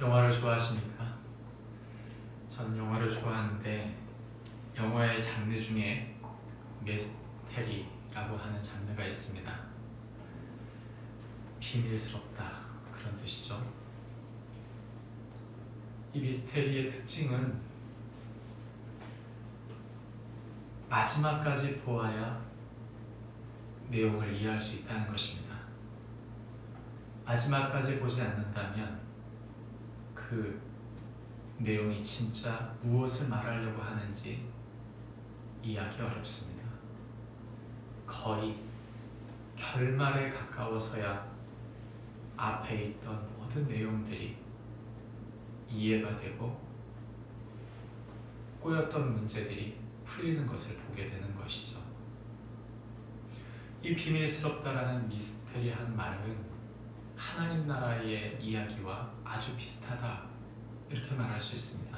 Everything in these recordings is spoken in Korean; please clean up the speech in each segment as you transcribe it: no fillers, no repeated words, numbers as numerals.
영화를 좋아하십니까? 저는 영화를 좋아하는데 영화의 장르 중에 미스테리라고 하는 장르가 있습니다. 비밀스럽다 그런 뜻이죠. 이 미스테리의 특징은 마지막까지 보아야 내용을 이해할 수 있다는 것입니다. 마지막까지 보지 않는다면 그 내용이 진짜 무엇을 말하려고 하는지 이해하기 어렵습니다. 거의 결말에 가까워서야 앞에 있던 모든 내용들이 이해가 되고 꼬였던 문제들이 풀리는 것을 보게 되는 것이죠. 이 비밀스럽다라는 미스테리한 말은 하나님 나라의 이야기와 아주 비슷하다 이렇게 말할 수 있습니다.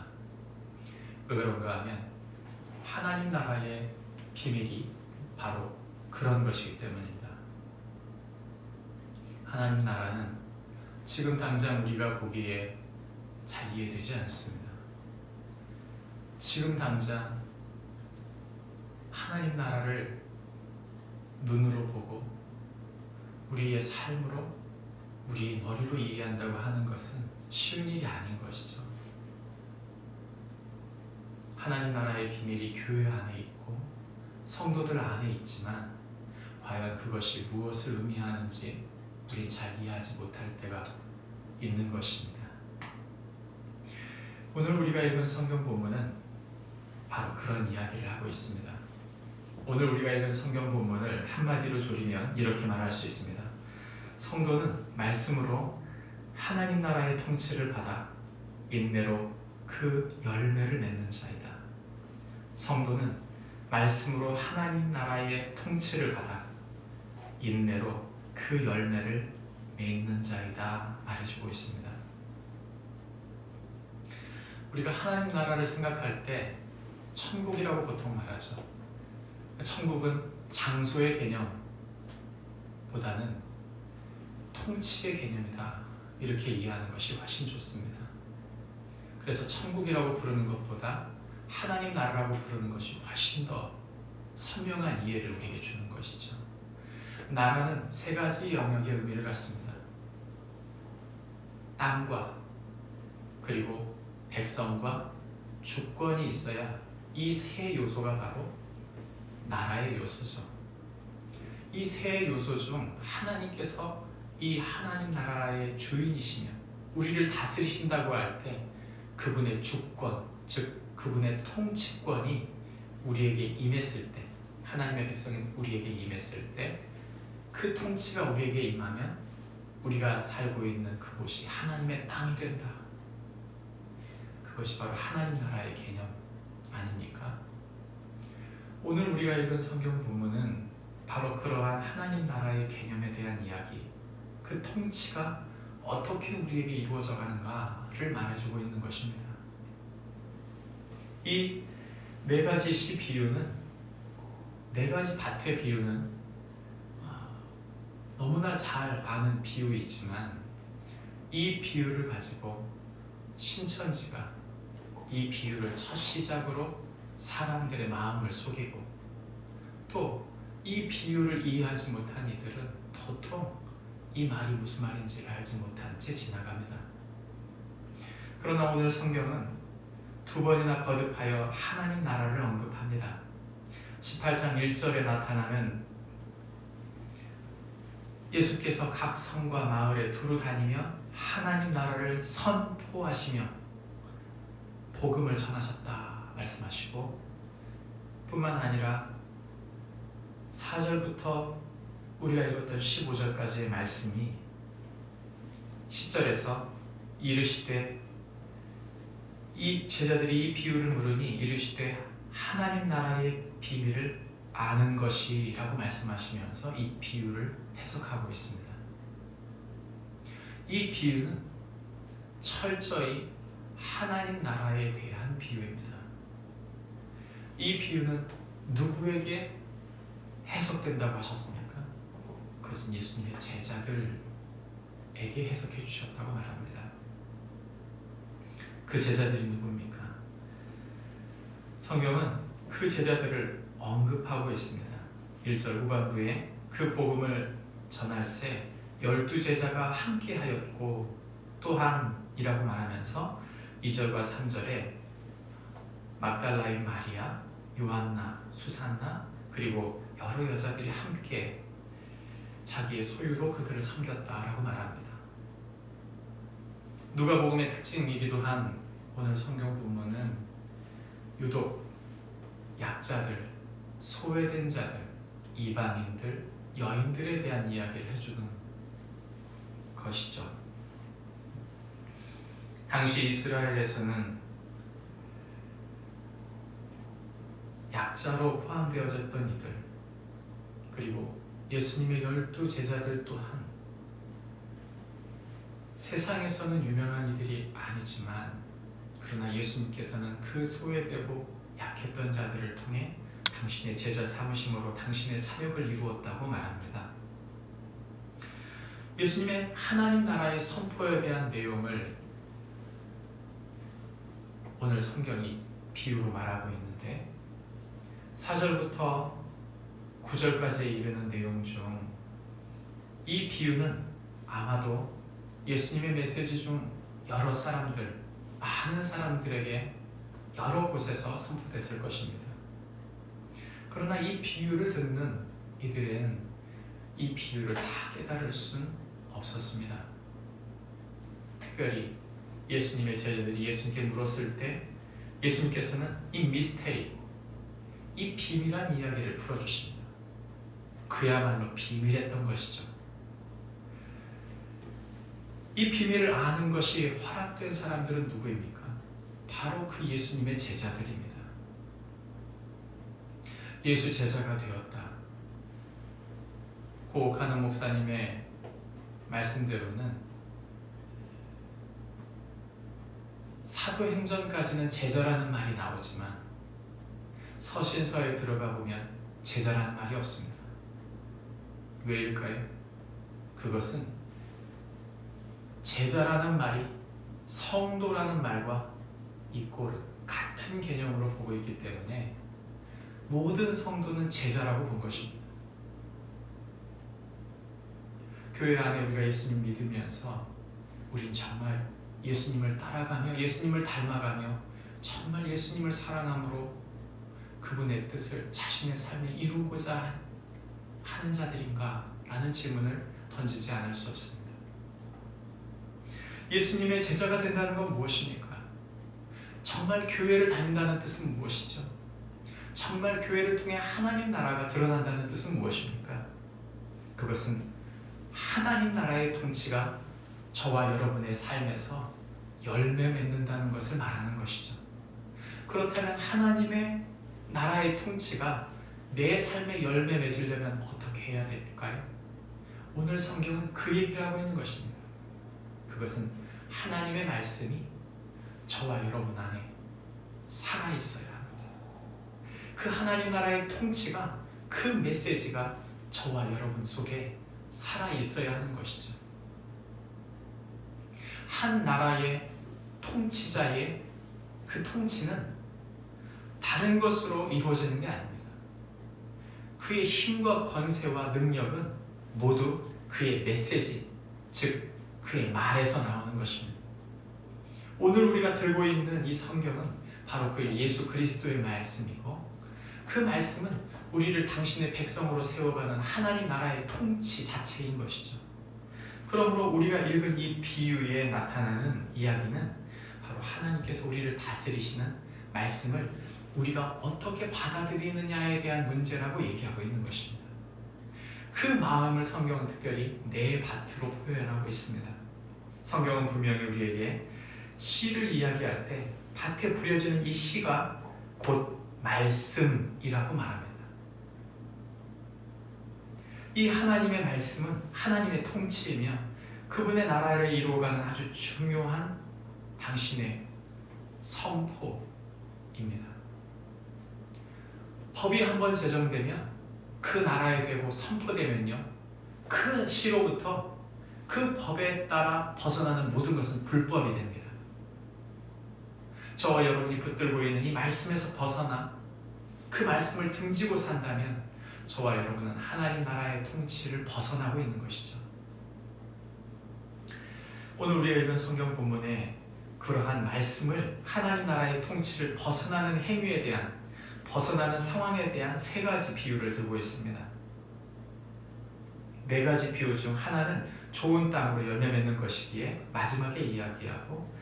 왜 그런가 하면 하나님 나라의 비밀이 바로 그런 것이기 때문입니다. 하나님 나라는 지금 당장 우리가 보기에 잘 이해되지 않습니다. 지금 당장 하나님 나라를 눈으로 보고 우리의 삶으로 우리의 머리로 이해한다고 하는 것은 쉬운 일이 아닌 것이죠. 하나님 나라의 비밀이 교회 안에 있고 성도들 안에 있지만 과연 그것이 무엇을 의미하는지 우린 잘 이해하지 못할 때가 있는 것입니다. 오늘 우리가 읽은 성경 본문은 바로 그런 이야기를 하고 있습니다. 오늘 우리가 읽은 성경 본문을 한마디로 조리면 이렇게 말할 수 있습니다. 성도는 말씀으로 하나님 나라의 통치를 받아 인내로 그 열매를 맺는 자이다. 성도는 말씀으로 하나님 나라의 통치를 받아 인내로 그 열매를 맺는 자이다 말해주고 있습니다. 우리가 하나님 나라를 생각할 때 천국이라고 보통 말하죠. 천국은 장소의 개념보다는 통치의 개념이다 이렇게 이해하는 것이 훨씬 좋습니다. 그래서 천국이라고 부르는 것보다 하나님 나라라고 부르는 것이 훨씬 더 선명한 이해를 우리에게 주는 것이죠. 나라는 세 가지 영역의 의미를 갖습니다. 땅과 그리고 백성과 주권이 있어야 이 세 요소가 바로 나라의 요소죠. 이 세 요소 중 하나님께서 이 하나님 나라의 주인이시며 우리를 다스리신다고 할 때 그분의 주권, 즉 그분의 통치권이 우리에게 임했을 때, 하나님의 백성인 우리에게 임했을 때 그 통치가 우리에게 임하면 우리가 살고 있는 그곳이 하나님의 땅이 된다. 그것이 바로 하나님 나라의 개념 아닙니까? 오늘 우리가 읽은 성경 본문은 바로 그러한 하나님 나라의 개념에 대한 이야기, 그 통치가 어떻게 우리에게 이루어져 가는가를 말해주고 있는 것입니다. 이 네 가지 시 비유는, 네 가지 밭의 비유는 너무나 잘 아는 비유이지만 이 비유를 가지고 신천지가 이 비유를 첫 시작으로 사람들의 마음을 속이고 또 이 비유를 이해하지 못한 이들은 도통 이 말이 무슨 말인지를 알지 못한 채 지나갑니다. 그러나 오늘 성경은 두 번이나 거듭하여 하나님 나라를 언급합니다. 18장 1절에 나타나는 예수께서 각 성과 마을에 두루 다니며 하나님 나라를 선포하시며 복음을 전하셨다 말씀하시고 뿐만 아니라 4절부터 우리가 읽었던 15절까지의 말씀이 10절에서 이르시되 이 제자들이 이 비유를 물으니 이르시되 하나님 나라의 비밀을 아는 것이라고 말씀하시면서 이 비유를 해석하고 있습니다. 이 비유는 철저히 하나님 나라에 대한 비유입니다. 이 비유는 누구에게 해석된다고 하셨습니까? 그것은 예수님의 제자들에게 해석해 주셨다고 말합니다. 그 제자들이 누굽니까? 성경은 그 제자들을 언급하고 있습니다. 1절 후반부에 그 복음을 전할 새 12제자가 함께하였고 또한 이라고 말하면서 2절과 3절에 막달라인 마리아, 요한나, 수산나 그리고 여러 여자들이 함께 자기의 소유로 그들을 섬겼다라고 말합니다. 누가복음의 특징이기도 한 오늘 성경 본문은 유독 약자들, 소외된 자들, 이방인들, 여인들에 대한 이야기를 해주는 것이죠. 당시 이스라엘에서는 약자로 포함되어졌던 이들, 그리고 예수님의 12제자들 또한 세상에서는 유명한 이들이 아니지만 그러나 예수님께서는 그 소외되고 약했던 자들을 통해 당신의 제자 삼으심으로 당신의 사역을 이루었다고 말합니다. 예수님의 하나님 나라의 선포에 대한 내용을 오늘 성경이 비유로 말하고 있는데 4절부터 9절까지 이르는 내용 중 이 비유는 아마도 예수님의 메시지 중 여러 사람들, 많은 사람들에게 여러 곳에서 선포됐을 것입니다. 그러나 이 비유를 듣는 이들은 이 비유를 다 깨달을 수는 없었습니다. 특별히 예수님의 제자들이 예수님께 물었을 때 예수님께서는 이 미스테리, 이 비밀한 이야기를 풀어주십니다. 그야말로 비밀했던 것이죠. 이 비밀을 아는 것이 허락된 사람들은 누구입니까? 바로 그 예수님의 제자들입니다. 예수 제자가 되었다. 고옥하는 목사님의 말씀대로는 사도행전까지는 제자라는 말이 나오지만 서신서에 들어가 보면 제자라는 말이 없습니다. 왜일까요? 그것은 제자라는 말이 성도라는 말과 이꼬르 같은 개념으로 보고 있기 때문에 모든 성도는 제자라고 본 것입니다. 교회 안에 우리가 예수님 믿으면서 우린 정말 예수님을 따라가며 예수님을 닮아가며 정말 예수님을 사랑함으로 그분의 뜻을 자신의 삶에 이루고자 하는 자들인가? 라는 질문을 던지지 않을 수 없습니다. 예수님의 제자가 된다는 건 무엇입니까? 정말 교회를 다닌다는 뜻은 무엇이죠? 정말 교회를 통해 하나님 나라가 드러난다는 뜻은 무엇입니까? 그것은 하나님 나라의 통치가 저와 여러분의 삶에서 열매 맺는다는 것을 말하는 것이죠. 그렇다면 하나님의 나라의 통치가 내 삶에 열매 맺으려면 어떻게 해야 될까요? 오늘 성경은 그 얘기를 하고 있는 것입니다. 그것은 하나님의 말씀이 저와 여러분 안에 살아있어야 합니다. 그 하나님 나라의 통치가, 그 메시지가 저와 여러분 속에 살아있어야 하는 것이죠. 한 나라의 통치자의 그 통치는 다른 것으로 이루어지는 게 아닙니다. 그의 힘과 권세와 능력은 모두 그의 메시지, 즉 그의 말에서 나오는 것입니다. 오늘 우리가 들고 있는 이 성경은 바로 그 예수 그리스도의 말씀이고 그 말씀은 우리를 당신의 백성으로 세워가는 하나님 나라의 통치 자체인 것이죠. 그러므로 우리가 읽은 이 비유에 나타나는 이야기는 바로 하나님께서 우리를 다스리시는 말씀을 우리가 어떻게 받아들이느냐에 대한 문제라고 얘기하고 있는 것입니다. 그 마음을 성경은 특별히 네 밭으로 표현하고 있습니다. 성경은 분명히 우리에게 씨를 이야기할 때 밭에 뿌려지는 이 씨가 곧 말씀이라고 말합니다. 이 하나님의 말씀은 하나님의 통치이며 그분의 나라를 이루어가는 아주 중요한 당신의 선포입니다. 법이 한번 제정되면 그 나라에 되고 선포되면요, 그 시로부터 그 법에 따라 벗어나는 모든 것은 불법이 됩니다. 저와 여러분이 붙들고 있는 이 말씀에서 벗어나 그 말씀을 등지고 산다면 저와 여러분은 하나님 나라의 통치를 벗어나고 있는 것이죠. 오늘 우리가 읽은 성경 본문에 그러한 말씀을 하나님 나라의 통치를 벗어나는 행위에 대한, 벗어나는 상황에 대한 세 가지 비유를 들고 있습니다. 네 가지 비유 중 하나는 좋은 땅으로 열매 맺는 것이기에 마지막에 이야기하고,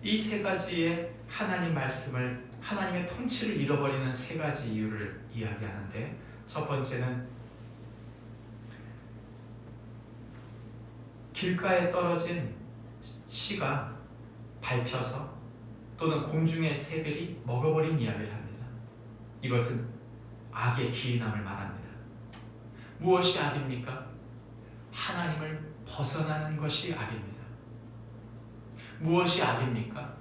이 세 가지의 하나님 말씀을, 하나님의 통치를 잃어버리는 세 가지 이유를 이야기하는데, 첫 번째는 길가에 떨어진 씨가 밟혀서 또는 공중의 새들이 먹어버린 이야기를 합니다. 이것은 악의 기인함을 말합니다. 무엇이 악입니까? 하나님을 벗어나는 것이 악입니다. 무엇이 악입니까?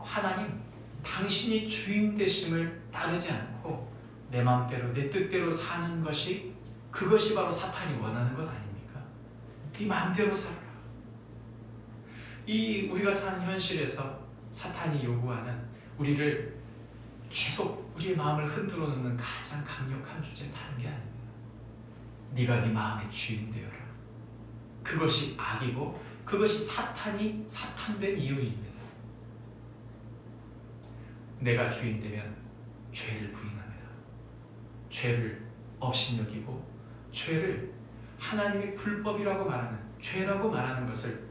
하나님, 당신이 주인 되심을 따르지 않고 내 마음대로 내 뜻대로 사는 것이, 그것이 바로 사탄이 원하는 것 아닙니까? 네 마음대로 살아라. 이 우리가 사는 현실에서 사탄이 요구하는, 우리를 계속 우리의 마음을 흔들어 놓는 가장 강력한 주제는 다른 게 아닙니다. 네가 네 마음의 주인 되어라. 그것이 악이고 그것이 사탄이 사탄된 이유입니다. 내가 주인 되면 죄를 부인합니다. 죄를 업신여기고 죄를 하나님의 불법이라고 말하는, 죄라고 말하는 것을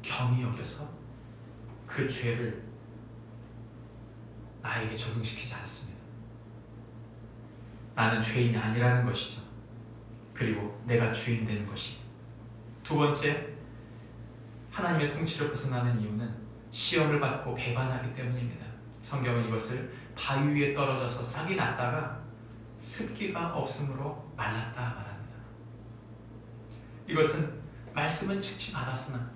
경히 여겨서 그 죄를 나에게 적용시키지 않습니다. 나는 죄인이 아니라는 것이죠. 그리고 내가 주인 되는 것입니다. 두 번째, 하나님의 통치를 벗어나는 이유는 시험을 받고 배반하기 때문입니다. 성경은 이것을 바위 위에 떨어져서 싹이 났다가 습기가 없으므로 말랐다 말합니다. 이것은 말씀은 즉시 받았으나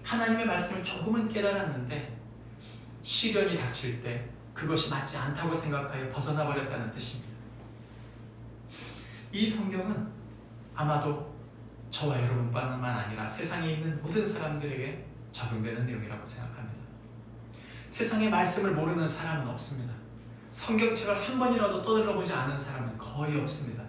하나님의 말씀을 조금은 깨달았는데 시련이 닥칠 때 그것이 맞지 않다고 생각하여 벗어나 버렸다는 뜻입니다. 이 성경은 아마도 저와 여러분뿐만 아니라 세상에 있는 모든 사람들에게 적용되는 내용이라고 생각합니다. 세상의 말씀을 모르는 사람은 없습니다. 성경책을 한 번이라도 떠들어보지 않은 사람은 거의 없습니다.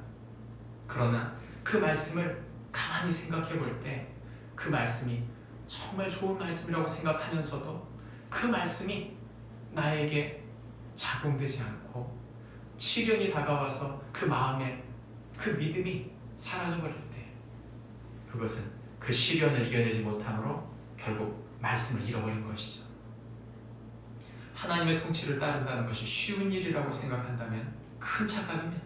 그러나 그 말씀을 가만히 생각해 볼 때 그 말씀이 정말 좋은 말씀이라고 생각하면서도 그 말씀이 나에게 작용되지 않고 시련이 다가와서 그 마음에 그 믿음이 사라져버릴 때, 그것은 그 시련을 이겨내지 못함으로 결국 말씀을 잃어버린 것이죠. 하나님의 통치를 따른다는 것이 쉬운 일이라고 생각한다면 큰 착각입니다.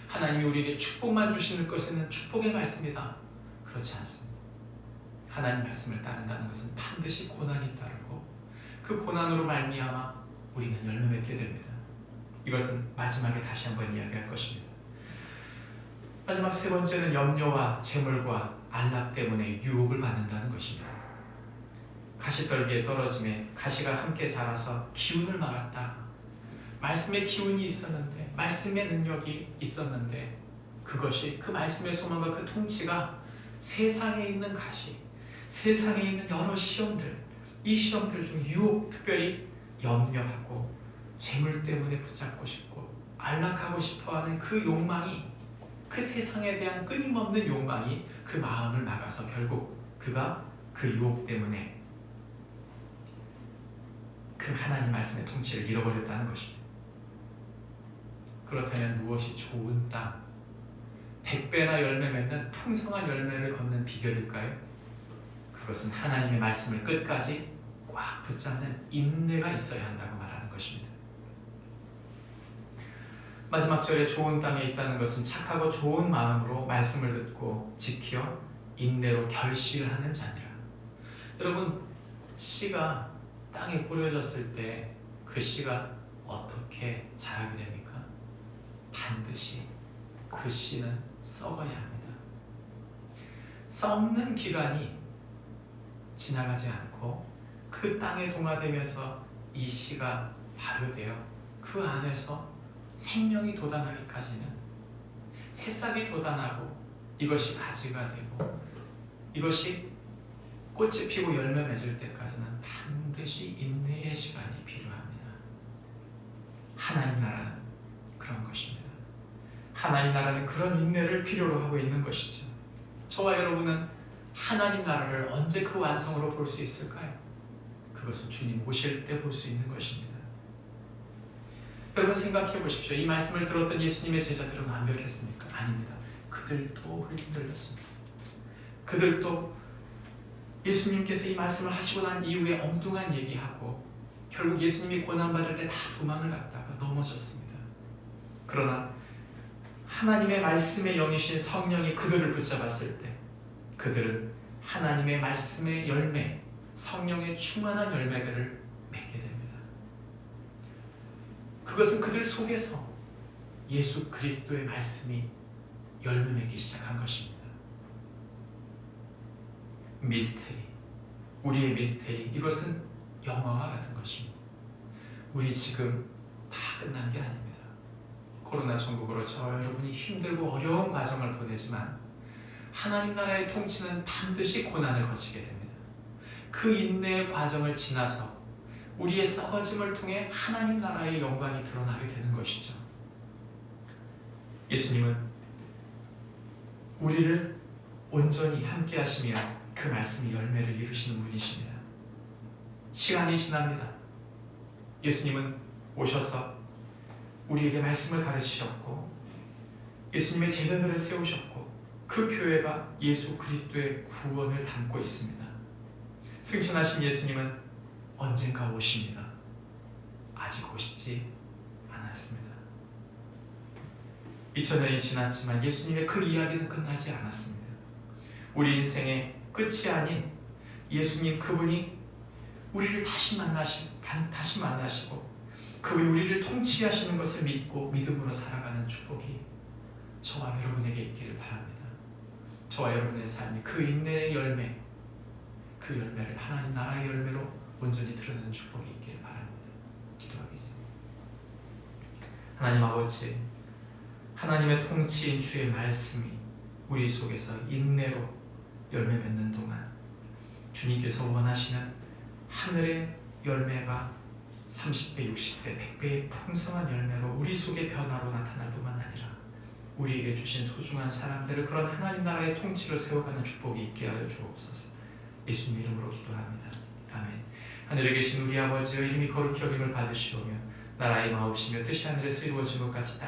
하나님이 우리에게 축복만 주시는 것은 축복의 말씀이다. 그렇지 않습니다. 하나님 말씀을 따른다는 것은 반드시 고난이 따르고 그 고난으로 말미암아 우리는 열매 맺게 됩니다. 이것은 마지막에 다시 한번 이야기할 것입니다. 마지막 세 번째는 염려와 재물과 안락 때문에 유혹을 받는다는 것입니다. 가시떨기에 떨어짐에 가시가 함께 자라서 기운을 막았다. 말씀의 기운이 있었는데, 말씀의 능력이 있었는데, 그것이, 그 말씀의 소망과 그 통치가 세상에 있는 가시, 세상에 있는 여러 시험들, 이 시험들 중 유혹, 특별히 염려하고 재물 때문에 붙잡고 싶고 안락하고 싶어하는 그 욕망이, 그 세상에 대한 끊임없는 욕망이 그 마음을 막아서 결국 그가 그 유혹 때문에 그 하나님 말씀의 통치를 잃어버렸다는 것입니다. 그렇다면 무엇이 좋은 땅, 100배나 열매 맺는 풍성한 열매를 걷는 비결일까요? 그것은 하나님의 말씀을 끝까지 꽉 붙잡는 인내가 있어야 한다고 말하는 것입니다. 마지막 절에 좋은 땅에 있다는 것은 착하고 좋은 마음으로 말씀을 듣고 지켜 인내로 결실을 하는 자니라. 여러분, 씨가 땅에 뿌려졌을 때 그 씨가 어떻게 자라게 됩니까? 반드시 그 씨는 썩어야 합니다. 썩는 기간이 지나가지 않고 그 땅에 동화되면서 이 씨가 발효되어 그 안에서 생명이 돋아나기까지는, 새싹이 돋아나고 이것이 가지가 되고 이것이 꽃이 피고 열매 맺을 때까지는 반드시 인내의 시간이 필요합니다. 하나님 나라는 그런 것입니다. 하나님 나라는 그런 인내를 필요로 하고 있는 것이죠. 저와 여러분은 하나님 나라를 언제 그 완성으로 볼 수 있을까요? 그것은 주님 오실 때 볼 수 있는 것입니다. 여러분 생각해 보십시오. 이 말씀을 들었던 예수님의 제자들은 완벽했습니까? 아닙니다. 그들도 흔들렸습니다. 그들도 예수님께서 이 말씀을 하시고 난 이후에 엉뚱한 얘기하고 결국 예수님이 고난받을 때 다 도망을 갔다가 넘어졌습니다. 그러나 하나님의 말씀의 영이신 성령이 그들을 붙잡았을 때 그들은 하나님의 말씀의 열매, 성령의 충만한 열매들을 맺게 됩니다. 그것은 그들 속에서 예수 그리스도의 말씀이 열매 맺기 시작한 것입니다. 미스테리, 우리의 미스테리, 이것은 영화와 같은 것입니다. 우리 지금 다 끝난 게 아닙니다. 코로나 전국으로 저와 여러분이 힘들고 어려운 과정을 보내지만 하나님 나라의 통치는 반드시 고난을 거치게 됩니다. 그 인내의 과정을 지나서 우리의 썩어짐을 통해 하나님 나라의 영광이 드러나게 되는 것이죠. 예수님은 우리를 온전히 함께 하시며 그 말씀이 열매를 이루시는 분이십니다. 시간이 지납니다. 예수님은 오셔서 우리에게 말씀을 가르치셨고 예수님의 제자들을 세우셨고 그 교회가 예수 그리스도의 구원을 담고 있습니다. 승천하신 예수님은 언젠가 오십니다. 아직 오시지 않았습니다. 2000년이 지났지만 예수님의 그 이야기는 끝나지 않았습니다. 우리 인생의 끝이 아닌 예수님 그분이 우리를 다시 만나시고 그분이 우리를 통치하시는 것을 믿고 믿음으로 살아가는 축복이 저와 여러분에게 있기를 바랍니다. 저와 여러분의 삶이 그 인내의 열매, 그 열매를 하나님 나라의 열매로 온전히 드러내는 축복이 있기를 바랍니다. 기도하겠습니다. 하나님 아버지, 하나님의 통치인 주의 말씀이 우리 속에서 인내로 열매 맺는 동안 주님께서 원하시는 하늘의 열매가 30배, 60배, 100배의 풍성한 열매로 우리 속의 변화로 나타날 뿐만 아니라 우리에게 주신 소중한 사람들을 그런 하나님 나라의 통치를 세워가는 축복이 있게 하여 주옵소서. 예수님 이름으로 기도합니다. 아멘. 하늘에 계신 우리 아버지의 이름이 거룩히 여김을 받으시오며 나라의 마옵시며 뜻이 하늘에서 이루어진 것 같이 땅